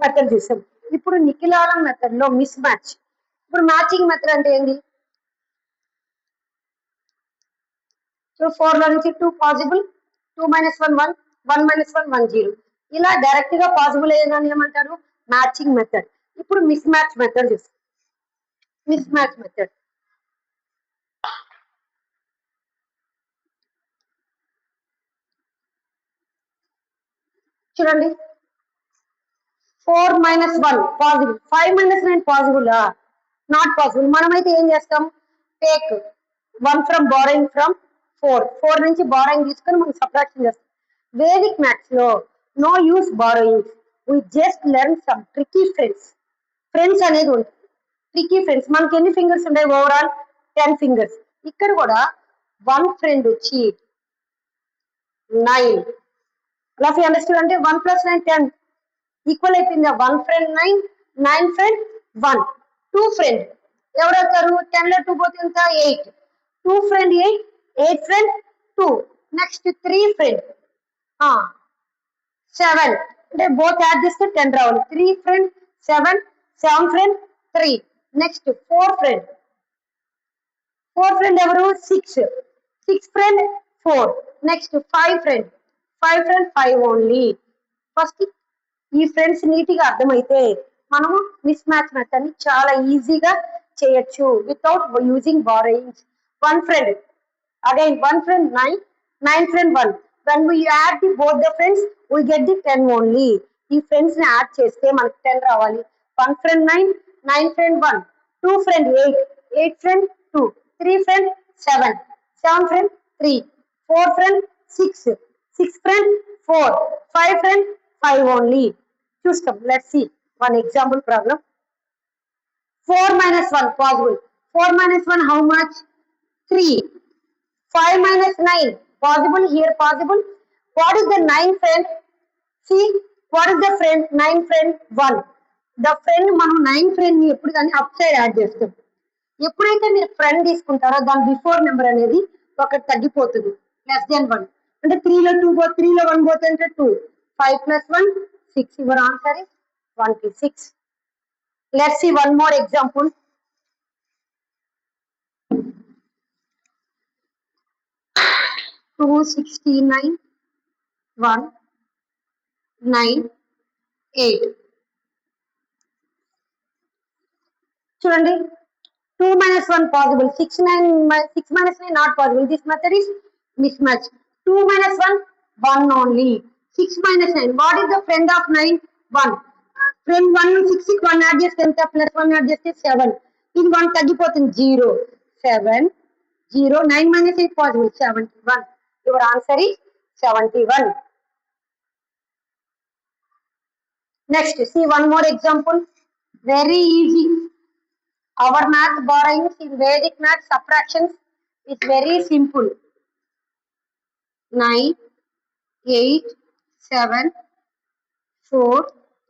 Method చూసాం. ఇప్పుడు నిఖిలాలం method లో మిస్ మ్యాచ్. ఇప్పుడు మ్యాచింగ్ మెథడ్ అంటే ఏంటి? సో 4 లో నుంచి 2 పాసిబుల్, 2 మైనస్ 1 1, 1 మైనస్ 1 1 0. ఇలా డైరెక్ట్ గా పాసిబుల్ అయ్యేదాన్ని ఏమంటారు? Matching method. ఇప్పుడు మిస్ మ్యాచ్ మెథడ్ చూస్తాం. మిస్ మ్యాచ్ మెథడ్ చూడండి. 4 minus 1 possible, 5 minus 9 possible, not possible. మనమైతే ఏం చేస్తాం? టేక్ 1 ఫ్రమ్ బారోయింగ్ ఫ్రమ్ 4 నుంచి బారోయింగ్ తీసుకొని మనం సబ్ట్రాక్షన్ చేస్తాం. వేదిక్ మ్యాథ్స్ లో no use borrowing, we just learn some tricky friends అనేది ఉంటుంది. ట్రికీ ఫ్రెండ్స్ మనకి ఎన్ని ఫింగర్స్ ఉంటాయి? Overall 10 fingers. ఇక్కడ కూడా 1 ఫ్రెండ్ వచ్చి 9. లవ్ యూ అండర్స్టాండ్ అంటే 1 + 9 10 ఈక్వల్ అయిపోయింది. 1 ఫ్రెండ్ 9, 9 ఫ్రెండ్ 1. 2 ఫ్రెండ్ ఎవరవుతారు? 10 లో 2 పోతే ఎంత? 8. 2 ఫ్రెండ్ 8, 8 ఫ్రెండ్ 2. నెక్స్ట్ 3 ఫ్రెండ్ 7 అంటే బోత్ యాడ్ చేస్తే 10 రావాలి. 3 ఫ్రెండ్ 7, 7 ఫ్రెండ్ 3. నెక్స్ట్ 4 ఫ్రెండ్ ఎవరు? 6. 6 friend 4. Next 5 friend 5 only. First ఈ ఫ్రెండ్స్ నీట్గా అర్థమైతే మనము మిస్ మ్యాచ్ మెథడ్ ని చాలా ఈజీగా చేయొచ్చు without using borrowings. 1 friend again 1 friend 9, 9 friend 1. When we add both the friends, we get the 10 only. ఈ ఫ్రెండ్స్ ని యాడ్ చేస్తే మనకి 10 రావాలి. 1 friend 9, 9 friend 1, 2 friend 8, 8 friend 2, 3 friend 7, 7 friend 3, 4 friend 6, 6 friend 4, 5 friend 5 only. చూస్తాం. Let's see one example problem. 4 minus 1 possible. 4 minus 1 how much? 3. 5 minus 9 possible, here possible. What is the 9 friend? See, what is the friend? 9 friend 1. The friend మనం 9 friend ని ఎప్పుడు కానీ up side add చేస్తాం. ఎప్పుడైతే మీరు friend తీసుకుంటారో దాని before number అనేది ఒకటి తగ్గిపోతుంది. లెస్ దెన్ 1 అంటే 3 లో 2 పోతే 3 లో 1 పోతే అంటే 2. 5 + 1 6. Your answer is 26. Let's see one more example. 269, 1, 9, 8. చూడండి. 2 minus 1 possible. 6 minus 9 not possible. This method is mismatch. 2 minus 1 1 only. 6 minus 9. What is the friend of 9? 1. Friend 1 6 కి 1 యాడ్ చేస్తే ఎంత? ప్లస్ 1 యాడ్ చేస్తే 7. ఇది 1 తగ్గిపోతుంది. 0 7 0. 9 minus 8 possible. 71. Your answer is 71. Next, see one more example. Very easy. Our math borrowings in Vedic math subtractions is very simple. 9, 8, 7, 4,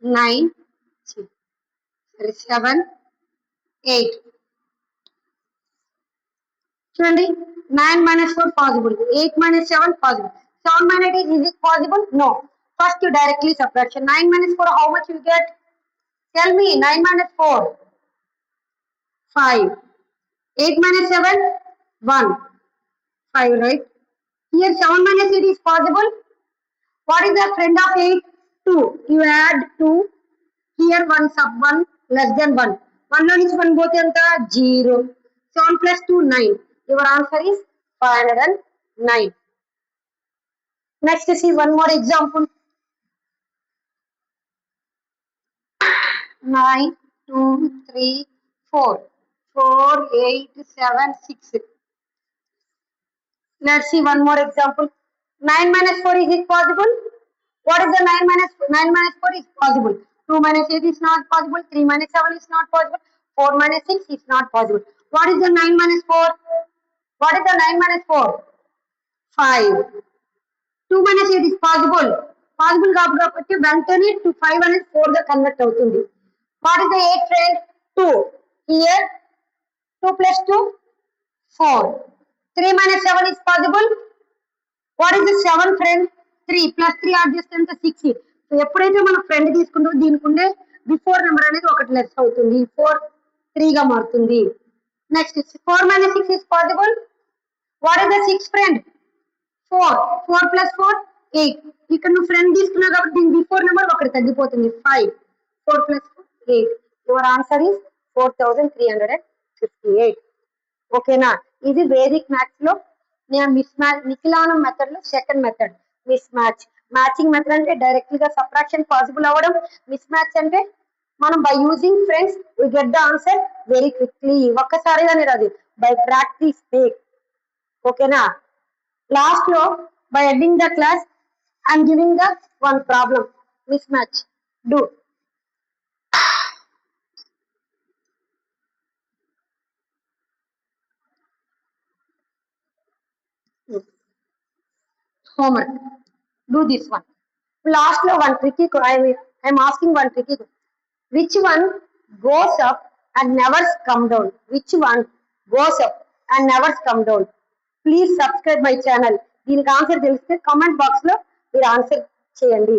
9, 7, 8. చూడండి. 9 minus 4 possible. 8 minus 7 possible. 7 minus 8 is it possible? No. First you directly subtraction. 9 minus 4 how much you get? Tell me. 9 minus 4 5. 8 minus 7 1. 5, right? Here 7 minus 8 is possible. What is the friend of 8? 2. You add 2. Here 1 sub 1 less than 1. 1 లో నుంచి 1 పోతే ఎంత? 0. 7 plus 2 9. Your answer is 509. Next, see one more example. 9, 2, 3, 4. 4, 8, 7, 6. Let's see one more example. 9 minus 4 is it possible? What is the 9 minus 4 is possible. 2 minus 8 is not possible. 3 minus 7 is not possible. 4 minus 6 is not possible. What is the 9 minus 4? What is the 9 minus 4? 5. 2 minus 8 is possible. Possible కాబట్టి వెంటనే 5 అనేది 4 గా convert అవుతుంది. What is the 8 friend? 2. Here 2 plus 2 4. 3 minus 7 is possible. What is the 7 friend? 3 plus 3 add చేస్తే ఎంత? 6. ఎప్పుడైతే మనం friend తీసుకుంటామో దీనికి ఉండే బిఫోర్ నెంబర్ అనేది ఒకటి లెస్ అవుతుంది. 4 3 గా మారుతుంది. Next 4 - 6 is possible. What is the sixth friend? 4. 4 plus 4 8. ఇక్కడ నువ్వు ఫ్రెండ్ తీసుకున్నావు కాబట్టి దీని బిఫోర్ నెంబర్ ఒకటి తగ్గిపోతుంది 5. 4 plus 4 8. Your answer is 4358. ఓకేనా? ఇది వేదిక్ మ్యాథ్స్ లో నేను మిస్ మ్యాచ్ నిఖిలానం మెథడ్ లో second method mismatch. Matching method అంటే డైరెక్ట్ గా సబ్ట్రాక్షన్ పాసిబుల్ అవ్వడం. మిస్ మ్యాచ్ అంటే మనం by using friends we get the answer very quickly. ఒక్కసారిగానే రాదు, బై ప్రాక్టీస్ మేక్. ఓకేనా? లాస్ట్ లో by ending the class I'm giving the one problem mismatch. Do homework. Do this one. Last lo one tricky. I'm asking one tricky. Which one goes up and never come down? Which one goes up and never come down? Please subscribe my channel. దీనికి answer తెలిస్తే comment box లో మీరు answer చేయండి.